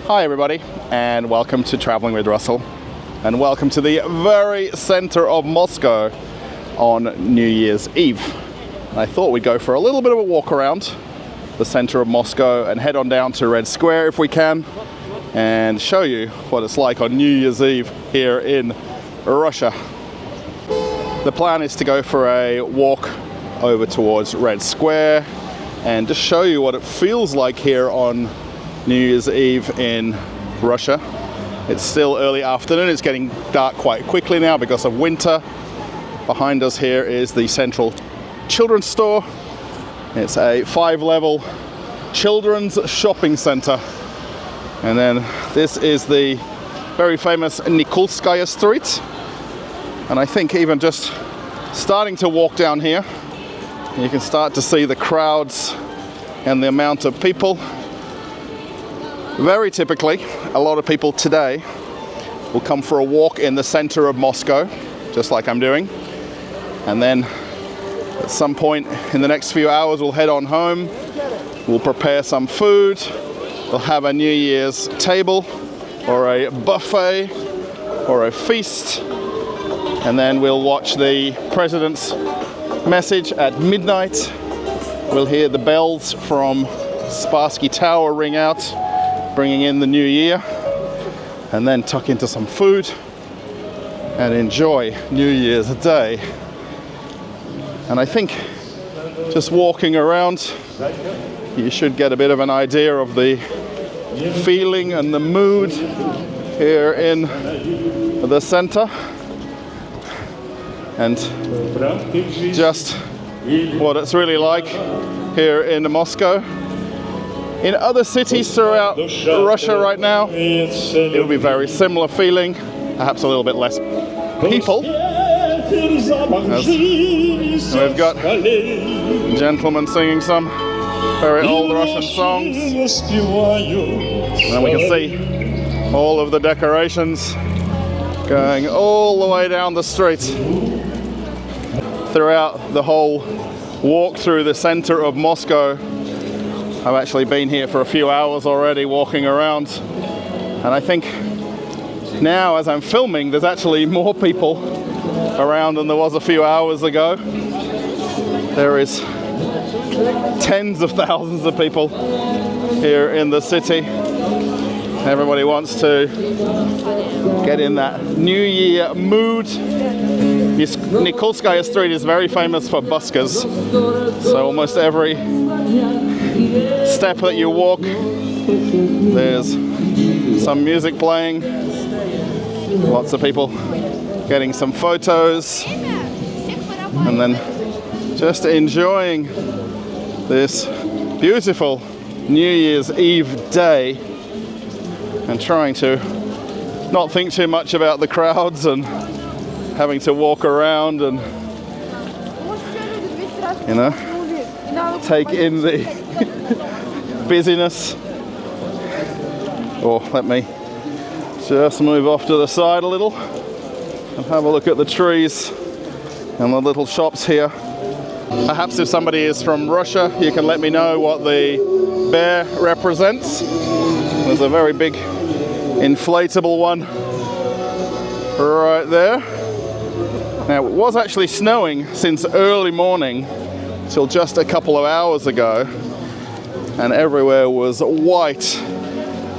Hi everybody, and welcome to Traveling with Russell, and welcome to the very center of Moscow on New Year's Eve. I thought we'd go for a little bit of a walk around the center of Moscow and head on down to Red Square if we can, and show you what it's like on New Year's Eve here in Russia. The plan is to go for a walk over towards Red Square and just show you what it feels like here on New Year's Eve in Russia. It's still early afternoon, it's getting dark quite quickly now because of winter. Behind us here is the central children's store. It's a 5-level children's shopping center. And then this is the very famous Nikolskaya Street. And I think even just starting to walk down here, you can start to see the crowds and the amount of people. Very typically, a lot of people today will come for a walk in the center of Moscow, just like I'm doing. And then at some point in the next few hours, we'll head on home. We'll prepare some food. We'll have a New Year's table or a buffet or a feast. And then we'll watch the president's message at midnight. We'll hear the bells from Spassky Tower ring out, bringing in the new year, and then tuck into some food and enjoy New Year's Day. And I think just walking around, you should get a bit of an idea of the feeling and the mood here in the center, and just what it's really like here in Moscow. In other cities throughout Russia right now, it will be very similar feeling, perhaps a little bit less people. As we've got gentlemen singing some very old Russian songs. And we can see all of the decorations going all the way down the street. Throughout the whole walk through the center of Moscow, I've actually been here for a few hours already walking around, and I think now as I'm filming there's actually more people around than there was a few hours ago. There is tens of thousands of people here in the city. Everybody wants to get in that New Year mood. Nikolskaya Street is very famous for buskers, so almost every step that you walk, there's some music playing, lots of people getting some photos, and then just enjoying this beautiful New Year's Eve day and trying to not think too much about the crowds and having to walk around and, you know, take in the busyness. Or let me just move off to the side a little and have a look at the trees and the little shops here. Perhaps if somebody is from Russia, you can let me know what the bear represents. There's a very big inflatable one right there. Now, it was actually snowing since early morning till just a couple of hours ago, and everywhere was white.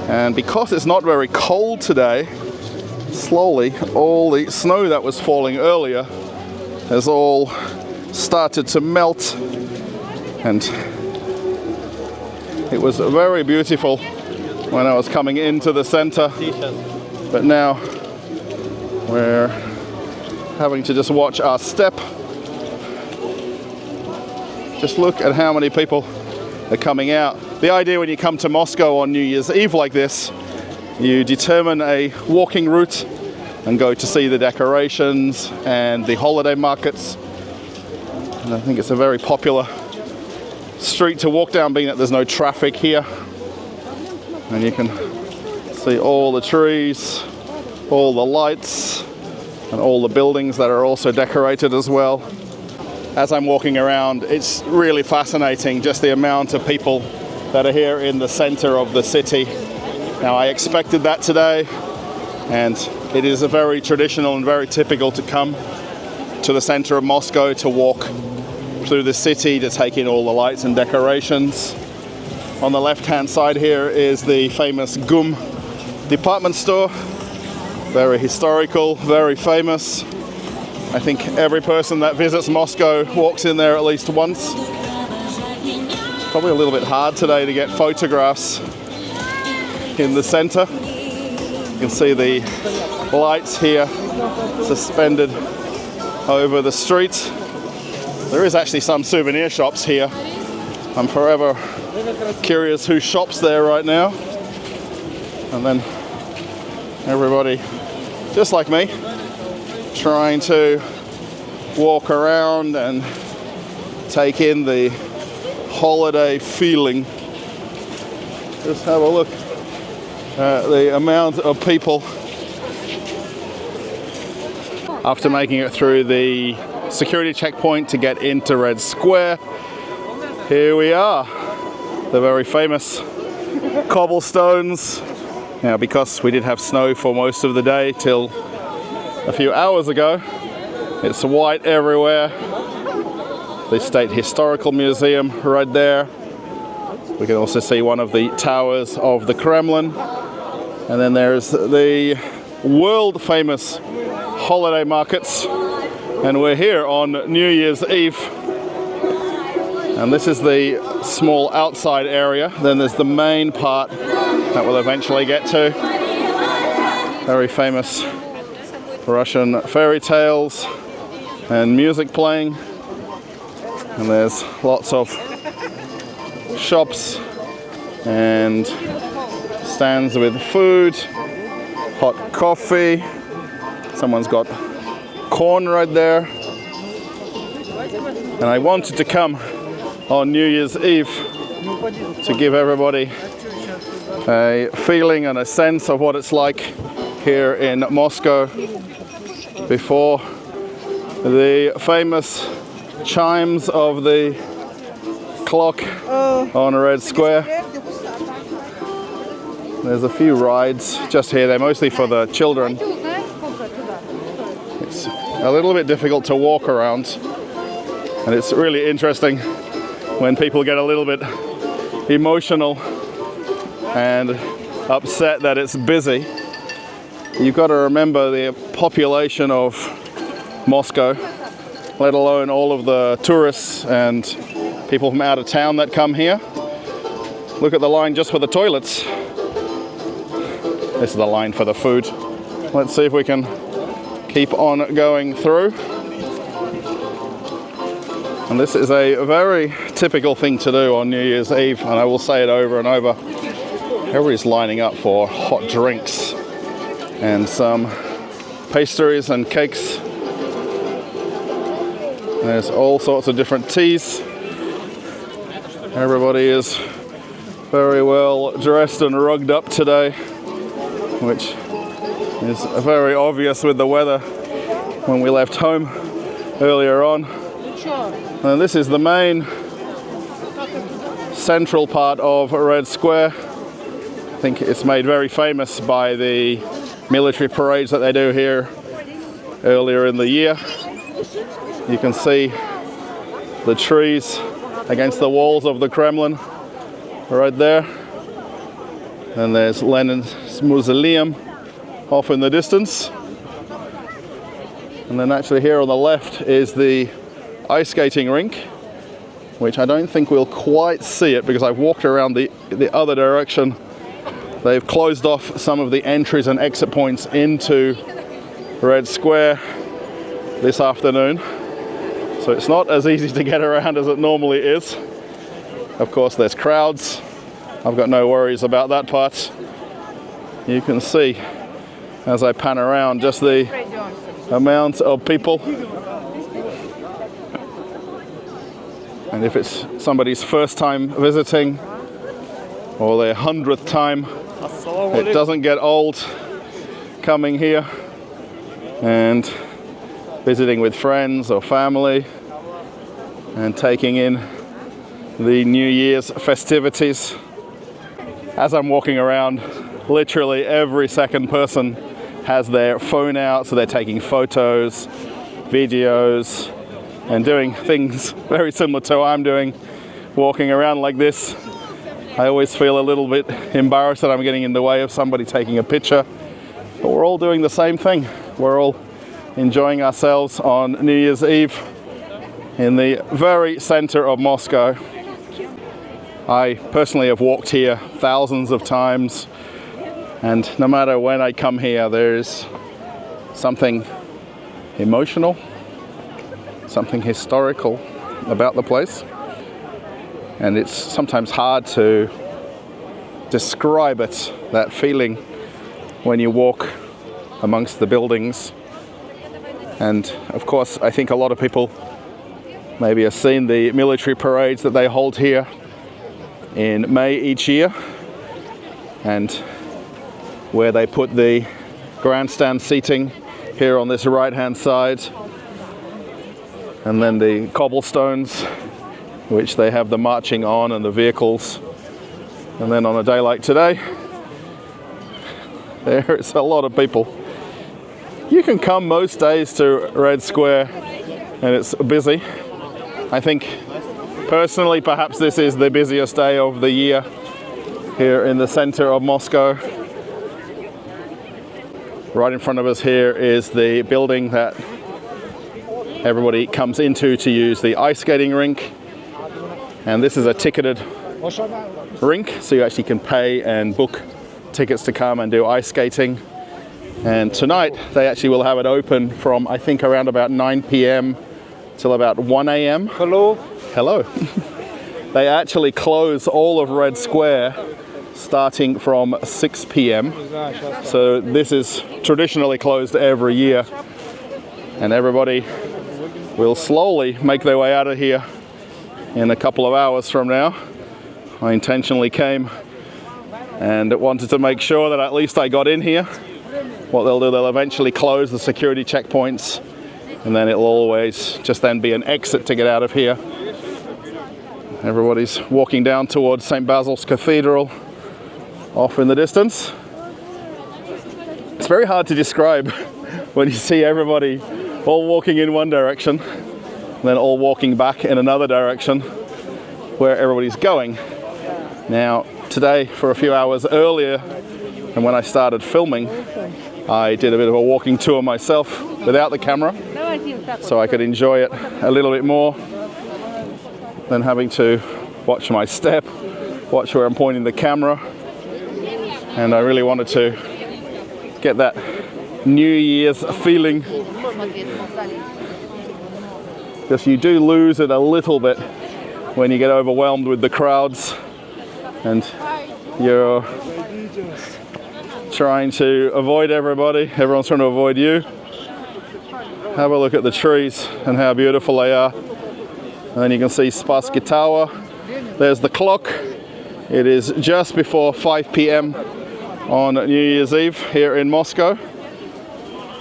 And because it's not very cold today, slowly all the snow that was falling earlier has all started to melt, and it was very beautiful when I was coming into the center, but now we're having to just watch our step. Just look at how many people are coming out. The idea when you come to Moscow on New Year's Eve like this, you determine a walking route and go to see the decorations and the holiday markets. And I think it's a very popular street to walk down, being that there's no traffic here. And you can see all the trees, all the lights, and all the buildings that are also decorated as well. As I'm walking around, it's really fascinating just the amount of people that are here in the center of the city. Now, I expected that today, and it is a very traditional and very typical to come to the center of Moscow, to walk through the city, to take in all the lights and decorations. On the left-hand side here is the famous GUM department store. Very historical, very famous. I think every person that visits Moscow walks in there at least once. Probably a little bit hard today to get photographs in the center. You can see the lights here suspended over the street. There is actually some souvenir shops here. I'm forever curious who shops there right now. And then everybody, just like me, trying to walk around and take in the holiday feeling. Just have a look at the amount of people. After making it through the security checkpoint to get into Red Square, here we are, the very famous cobblestones. Now, because we did have snow for most of the day till a few hours ago, it's white everywhere. The State Historical Museum right there. We can also see one of the towers of the Kremlin. And then there's the world famous holiday markets. And we're here on New Year's Eve. And this is the small outside area. Then there's the main part that we'll eventually get to. Very famous Russian fairy tales and music playing. And there's lots of shops and stands with food, hot coffee. Someone's got corn right there. And I wanted to come on New Year's Eve to give everybody a feeling and a sense of what it's like here in Moscow before the famous chimes of the clock on Red Square. There's a few rides just here. They're mostly for the children. It's a little bit difficult to walk around, and it's really interesting when people get a little bit emotional and upset that it's busy. You've got to remember the population of Moscow, let alone all of the tourists and people from out of town that come here. Look at the line just for the toilets. This is the line for the food. Let's see if we can keep on going through. And this is a very typical thing to do on New Year's Eve, and I will say it over and over. Everybody's lining up for hot drinks and some pastries and cakes. There's all sorts of different teas. Everybody is very well dressed and rugged up today, which is very obvious with the weather when we left home earlier on. And this is the main central part of Red Square. I think it's made very famous by the military parades that they do here earlier in the year. You can see the trees against the walls of the Kremlin right there. And there's Lenin's mausoleum off in the distance. And then actually here on the left is the ice skating rink, which I don't think we'll quite see it because I've walked around the other direction. They've closed off some of the entries and exit points into Red Square this afternoon. So it's not as easy to get around as it normally is. Of course, there's crowds. I've got no worries about that part. You can see as I pan around just the amount of people. And if it's somebody's first time visiting or their 100th time, it doesn't get old coming here and visiting with friends or family and taking in the New Year's festivities. As I'm walking around, literally every second person has their phone out, so they're taking photos, videos, and doing things very similar to what I'm doing, walking around like this. I always feel a little bit embarrassed that I'm getting in the way of somebody taking a picture, but we're all doing the same thing. We're all enjoying ourselves on New Year's Eve in the very center of Moscow. I personally have walked here thousands of times, and no matter when I come here, there's something emotional, something historical about the place. And it's sometimes hard to describe it, that feeling when you walk amongst the buildings. And of course, I think a lot of people maybe have seen the military parades that they hold here in May each year, and where they put the grandstand seating here on this right-hand side, and then the cobblestones which they have the marching on and the vehicles. And then on a day like today, there's a lot of people. You can come most days to Red Square and it's busy. I think personally perhaps this is the busiest day of the year here in the center of Moscow. Right in front of us here is the building that everybody comes into to use the ice skating rink. And this is a ticketed rink, so you actually can pay and book tickets to come and do ice skating. And tonight they actually will have it open from, I think, around about 9 p.m. till about 1 a.m. Hello. Hello. They actually close all of Red Square starting from 6 p.m. So this is traditionally closed every year, and everybody will slowly make their way out of here in a couple of hours from now. I intentionally came and wanted to make sure that at least I got in here. What they'll do, they'll eventually close the security checkpoints, and then it'll always just then be an exit to get out of here. Everybody's walking down towards St. Basil's Cathedral off in the distance. It's very hard to describe when you see everybody all walking in one direction, then all walking back in another direction where everybody's going. Now, today, for a few hours earlier, and when I started filming, I did a bit of a walking tour myself without the camera, so I could enjoy it a little bit more than having to watch my step, watch where I'm pointing the camera. And I really wanted to get that New Year's feeling, because you do lose it a little bit when you get overwhelmed with the crowds and you're trying to avoid everybody. Everyone's trying to avoid you. Have a look at the trees and how beautiful they are. And then you can see Spassky Tower. There's the clock. It is just before 5 p.m. on New Year's Eve here in Moscow.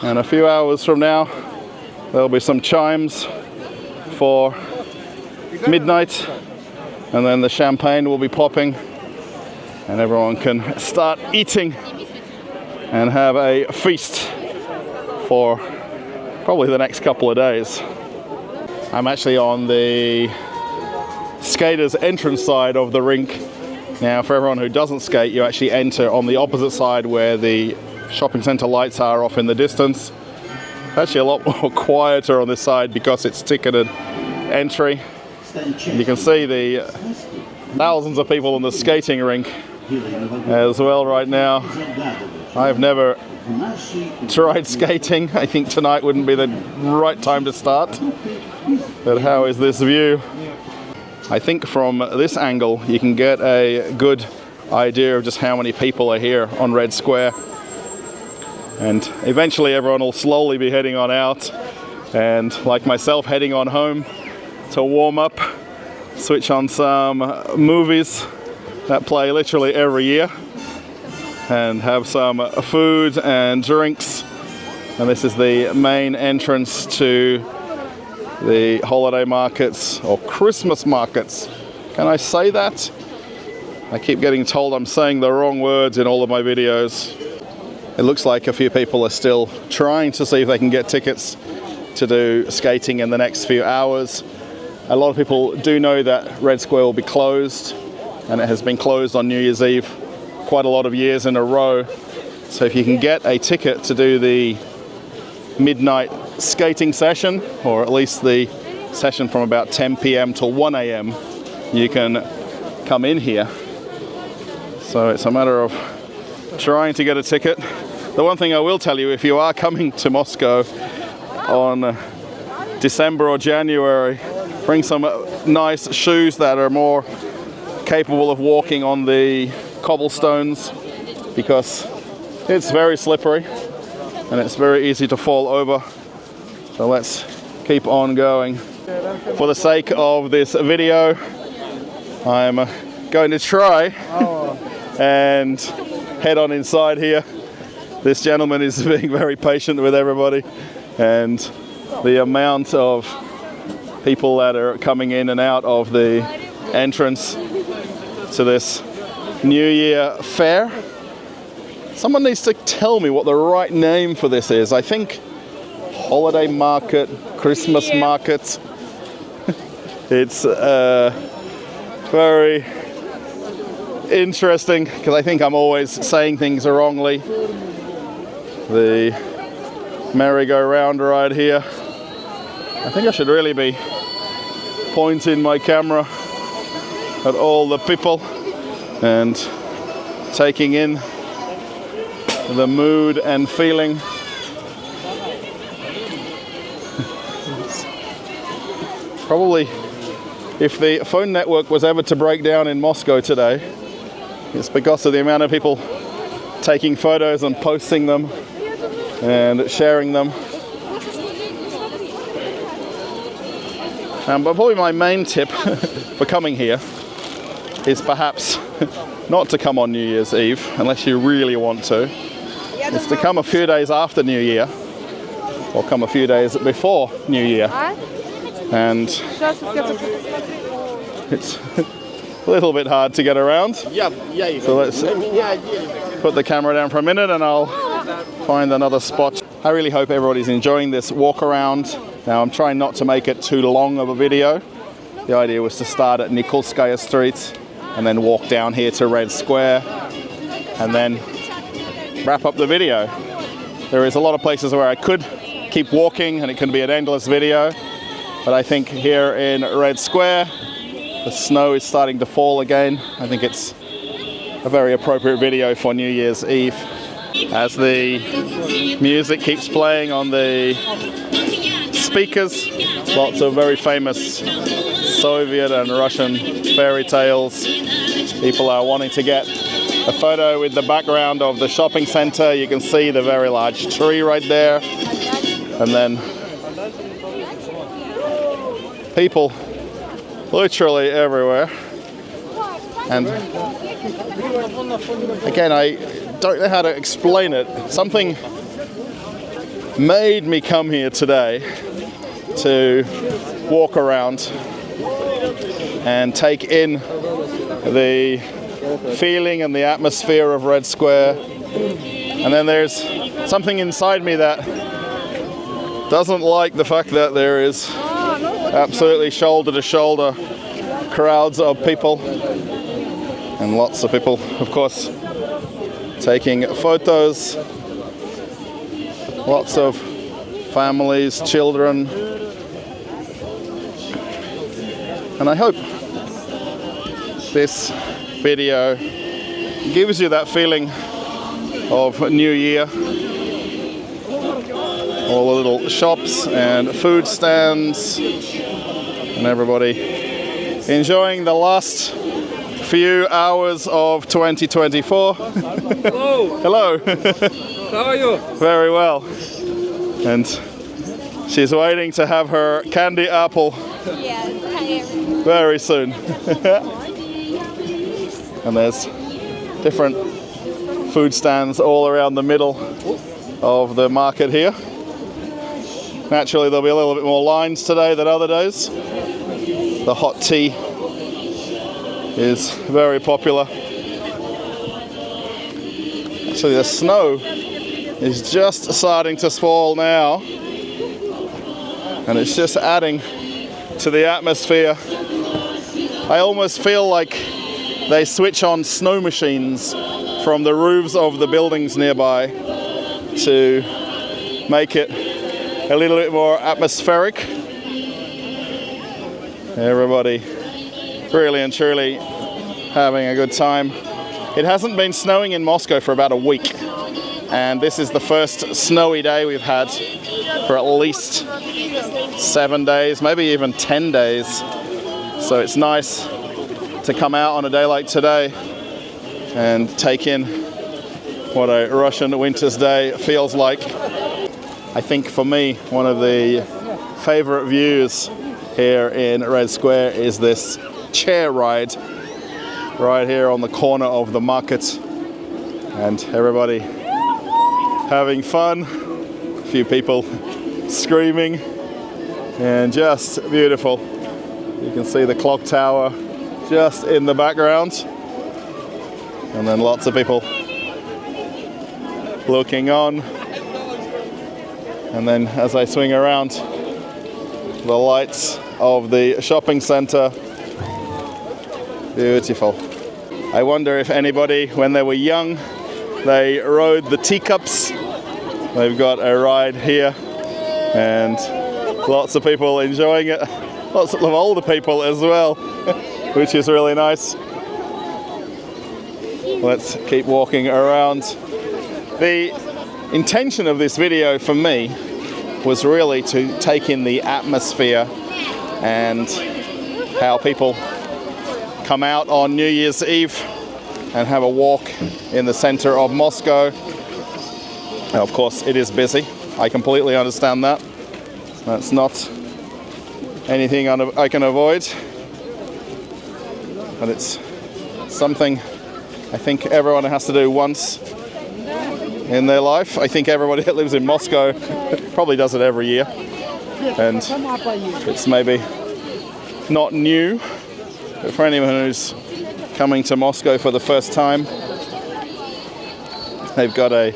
And a few hours from now, there'll be some chimes for midnight, and then the champagne will be popping, and everyone can start eating and have a feast for probably the next couple of days. I'm actually on the skaters' entrance side of the rink. Now, for everyone who doesn't skate, you actually enter on the opposite side where the shopping centre lights are off in the distance. Actually a lot more quieter on this side because it's ticketed entry. You can see the thousands of people in the skating rink as well right now. I've never tried skating. I think tonight wouldn't be the right time to start. But how is this view? I think from this angle you can get a good idea of just how many people are here on Red Square. And eventually everyone will slowly be heading on out, and like myself, heading on home to warm up, switch on some movies that play literally every year, and have some food and drinks. And this is the main entrance to the holiday markets, or Christmas markets. Can I say that? I keep getting told I'm saying the wrong words in all of my videos. It looks like a few people are still trying to see if they can get tickets to do skating in the next few hours. A lot of people do know that Red Square will be closed, and it has been closed on New Year's Eve quite a lot of years in a row. So if you can get a ticket to do the midnight skating session, or at least the session from about 10 p.m. till 1 a.m., you can come in here. So it's a matter of trying to get a ticket. The one thing I will tell you, if you are coming to Moscow on December or January, bring some nice shoes that are more capable of walking on the cobblestones, because it's very slippery and it's very easy to fall over. So let's keep on going. For the sake of this video, I'm going to try and head on inside here. This gentleman is being very patient with everybody, and the amount of people that are coming in and out of the entrance to this New Year fair. Someone needs to tell me what the right name for this is. I think holiday market, Christmas market. It's very interesting because I think I'm always saying things wrongly. The merry-go-round ride here. I think I should really be pointing my camera at all the people and taking in the mood and feeling. Probably, if the phone network was ever to break down in Moscow today, it's because of the amount of people taking photos and posting them and sharing them. But probably my main tip for coming here is perhaps not to come on New Year's Eve, unless you really want to. It's to come a few days after New Year, or come a few days before New Year. And it's a little bit hard to get around. So let's put the camera down for a minute and I'll find another spot. I really hope everybody's enjoying this walk around. Now I'm trying not to make it too long of a video. The idea was to start at Nikolskaya Street and then walk down here to Red Square and then wrap up the video. There is a lot of places where I could keep walking and it can be an endless video, but I think here in Red Square the snow is starting to fall again. I think it's a very appropriate video for New Year's Eve. As the music keeps playing on the speakers, lots of very famous Soviet and Russian fairy tales. People are wanting to get a photo with the background of the shopping center. You can see the very large tree right there. And then people literally everywhere. And again, I don't know how to explain it. Something made me come here today to walk around and take in the feeling and the atmosphere of Red Square. And then there's something inside me that doesn't like the fact that there is absolutely shoulder to shoulder crowds of people, and lots of people, of course, taking photos. Lots of families, children, and I hope this video gives you that feeling of New Year. All the little shops and food stands and everybody enjoying the last few hours of 2024. Hello. Hello. How are you? Very well. And she's waiting to have her candy apple very soon. And there's different food stands all around the middle of the market here. Naturally, there'll be a little bit more lines today than other days. The hot tea is very popular. Actually, the snow is just starting to fall now, and it's just adding to the atmosphere. I almost feel like they switch on snow machines from the roofs of the buildings nearby to make it a little bit more atmospheric. Everybody really and truly having a good time. It hasn't been snowing in Moscow for about a week, and this is the first snowy day we've had for at least 7 days, maybe even 10 days. So it's nice to come out on a day like today and take in what a Russian winter's day feels like. I think for me, one of the favorite views here in Red Square is this chair ride right here on the corner of the market, and everybody having fun, a few people screaming, and just beautiful. You can see the clock tower just in the background, and then lots of people looking on. And then as I swing around, the lights of the shopping center, beautiful. I wonder if anybody, when they were young, they rode the teacups. They've got a ride here, and lots of people enjoying it. Lots of older people as well, which is really nice. Let's keep walking around. The intention of this video for me was really to take in the atmosphere and how people come out on New Year's Eve and have a walk in the center of Moscow. And of course, it is busy. I completely understand that. That's not anything I can avoid. But it's something I think everyone has to do once in their life. I think everybody that lives in Moscow probably does it every year. And it's maybe not new, but for anyone who's coming to Moscow for the first time, they've got a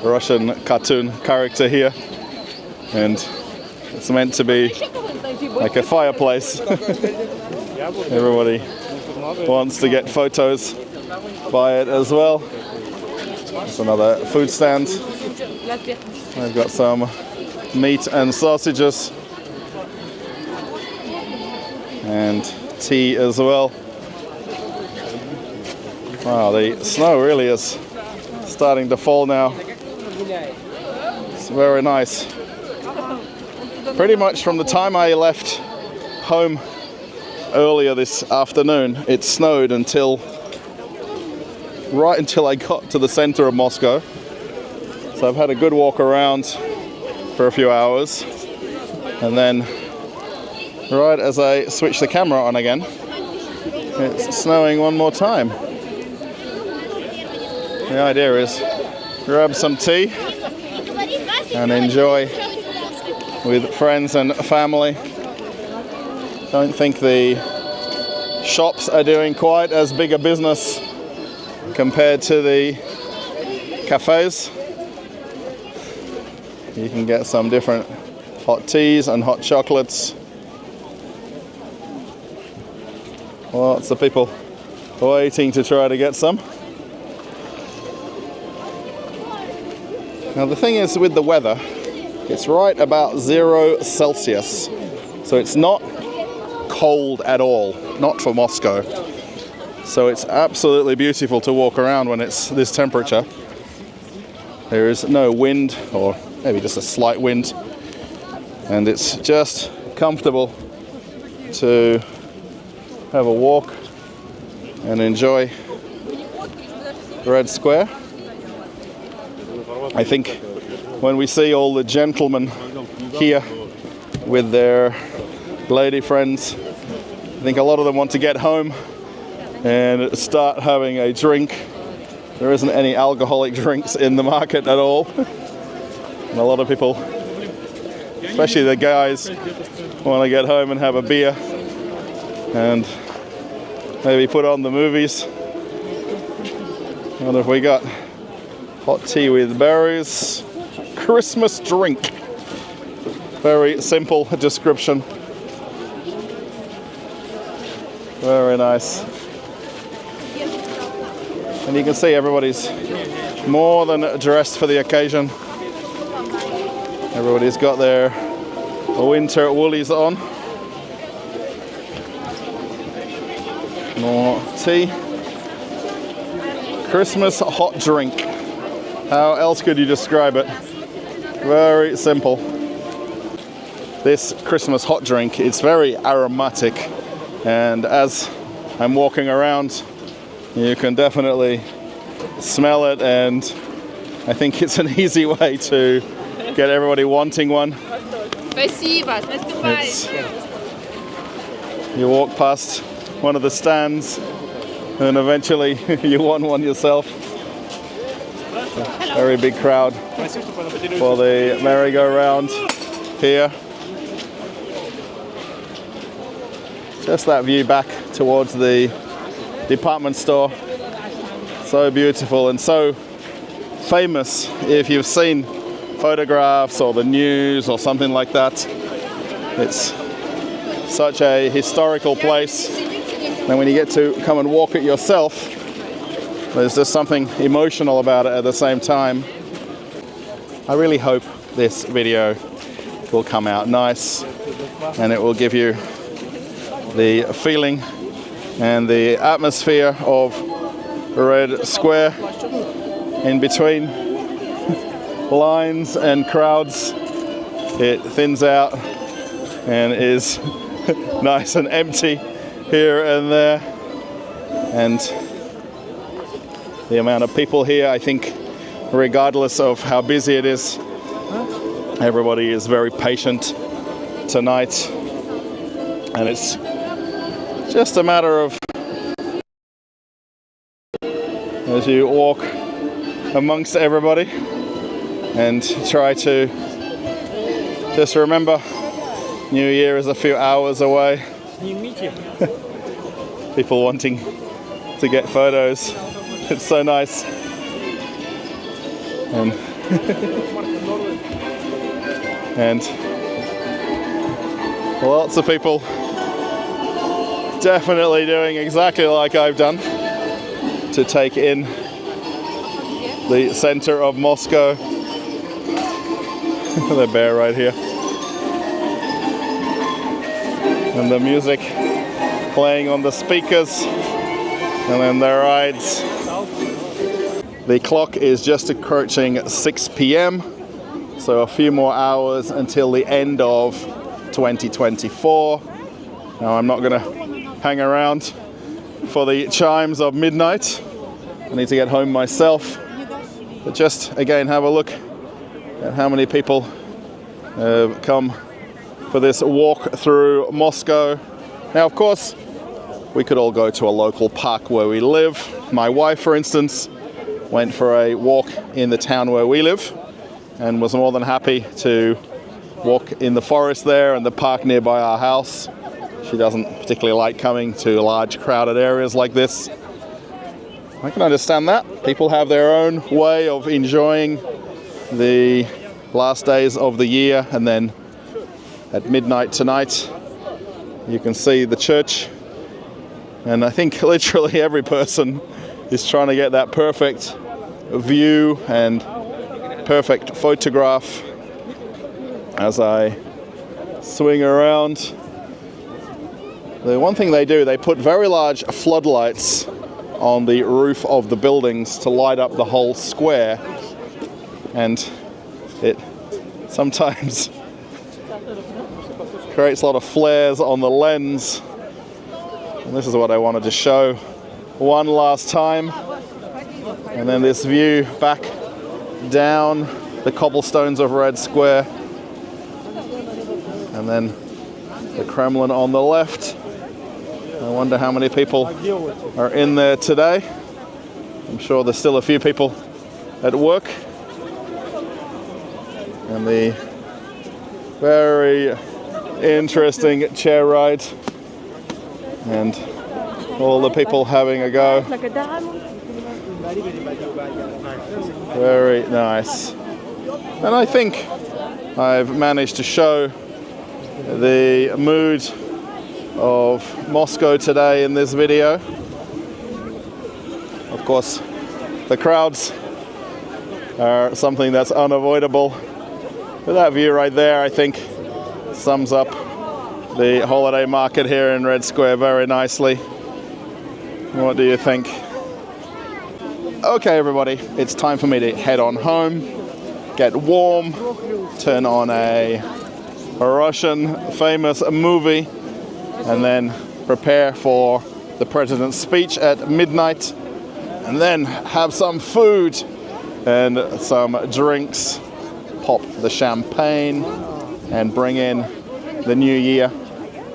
Russian cartoon character here, and it's meant to be like a fireplace. Everybody wants to get photos by it as well. There's another food stand. I've got some meat and sausages and tea as well. Wow, the snow really is starting to fall now. It's very nice. Pretty much from the time I left home earlier this afternoon, it snowed right until I got to the center of Moscow. So I've had a good walk around for a few hours, and then right as I switch the camera on again, it's snowing one more time. The idea is grab some tea and enjoy with friends and family. Don't think the shops are doing quite as big a business compared to the cafes. You can get some different hot teas and hot chocolates. Lots of people waiting to try to get some. Now the thing is with the weather, it's right about 0 Celsius. So it's not cold at all, not for Moscow. So it's absolutely beautiful to walk around when it's this temperature. There is no wind, or maybe just a slight wind, and it's just comfortable to have a walk and enjoy Red Square. I think when we see all the gentlemen here with their lady friends, I think a lot of them want to get home and start having a drink. There isn't any alcoholic drinks in the market at all. And a lot of people, especially the guys, want to get home and have a beer and maybe put on the movies. What have we got? Hot tea with berries. Christmas drink. Very simple description. Very nice. And you can see everybody's more than dressed for the occasion. Everybody's got their winter woolies on. More tea. Christmas hot drink. How else could you describe it? Very simple. This Christmas hot drink, it's very aromatic, and as I'm walking around, you can definitely smell it, and I think it's an easy way to get everybody wanting one. You walk past one of the stands and eventually you want one yourself. Very big crowd for the merry-go-round here. Just that view back towards the department store. So beautiful and so famous. If you've seen photographs or the news or something like that, it's such a historical place. And when you get to come and walk it yourself, there's just something emotional about it at the same time. I really hope this video will come out nice and it will give you the feeling and the atmosphere of Red Square in between lines and crowds. It thins out and is nice and empty here and there, and the amount of people here, I think, regardless of how busy it is, everybody is very patient tonight, and it's just a matter of, as you walk amongst everybody and try to just remember New Year is a few hours away. People wanting to get photos. It's so nice. And and lots of people definitely doing exactly like I've done to take in the center of Moscow. The bear right here. And the music playing on the speakers, and then the rides. The clock is just approaching 6 p.m, so a few more hours until the end of 2024. Now I'm not going to hang around for the chimes of midnight. I need to get home myself. But just again have a look at how many people come for this walk through Moscow. Now, of course, we could all go to a local park where we live. My wife, for instance, went for a walk in the town where we live and was more than happy to walk in the forest there and the park nearby our house. She doesn't particularly like coming to large crowded areas like this. I can understand that. People have their own way of enjoying the last days of the year, and then at midnight tonight you can see the church, and I think literally every person is trying to get that perfect view and perfect photograph. As I swing around, the one thing they do, they put very large floodlights on the roof of the buildings to light up the whole square, and it sometimes creates a lot of flares on the lens. And this is what I wanted to show one last time. And then this view back down the cobblestones of Red Square, and then the Kremlin on the left. I wonder how many people are in there today. I'm sure there's still a few people at work. And the very interesting chair ride. And All the people having a go. Very nice. And I think I've managed to show the mood of Moscow today in this video. Of course, the crowds are something that's unavoidable. But that view right there, I think, sums up the holiday market here in Red Square very nicely. What do you think? Okay, everybody, it's time for me to head on home, get warm, turn on a Russian famous movie, and then prepare for the president's speech at midnight, and then have some food and some drinks, pop the champagne, and bring in the new year.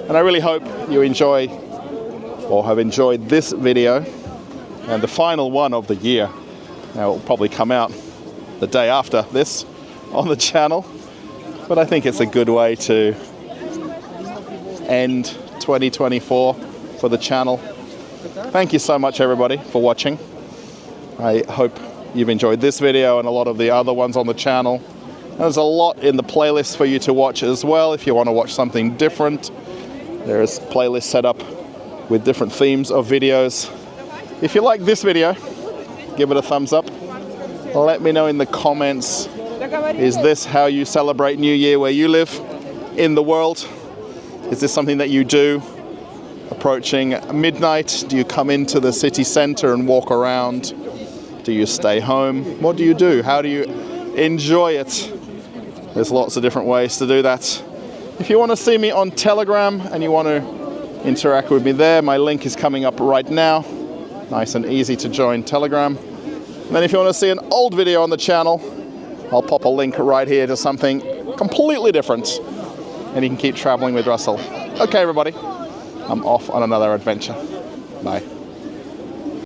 And I really hope you enjoy or have enjoyed this video and the final one of the year. Now, it will probably come out the day after this on the channel, but I think it's a good way to end 2024 for the channel. Thank you so much, everybody, for watching. I hope you've enjoyed this video and a lot of the other ones on the channel. There's a lot in the playlist for you to watch as well if you want to watch something different. There is playlists set up with different themes of videos. If you like this video, give it a thumbs up. Let me know in the comments, is this how you celebrate New Year where you live in the world? Is this something that you do approaching midnight? Do you come into the city center and walk around? Do you stay home? What do you do? How do you enjoy it? There's lots of different ways to do that. If you want to see me on Telegram and you want to interact with me there, my link is coming up right now. Nice and easy to join Telegram. And then if you want to see an old video on the channel, I'll pop a link right here to something completely different. And you can keep traveling with Russell. Okay, everybody, I'm off on another adventure. Bye.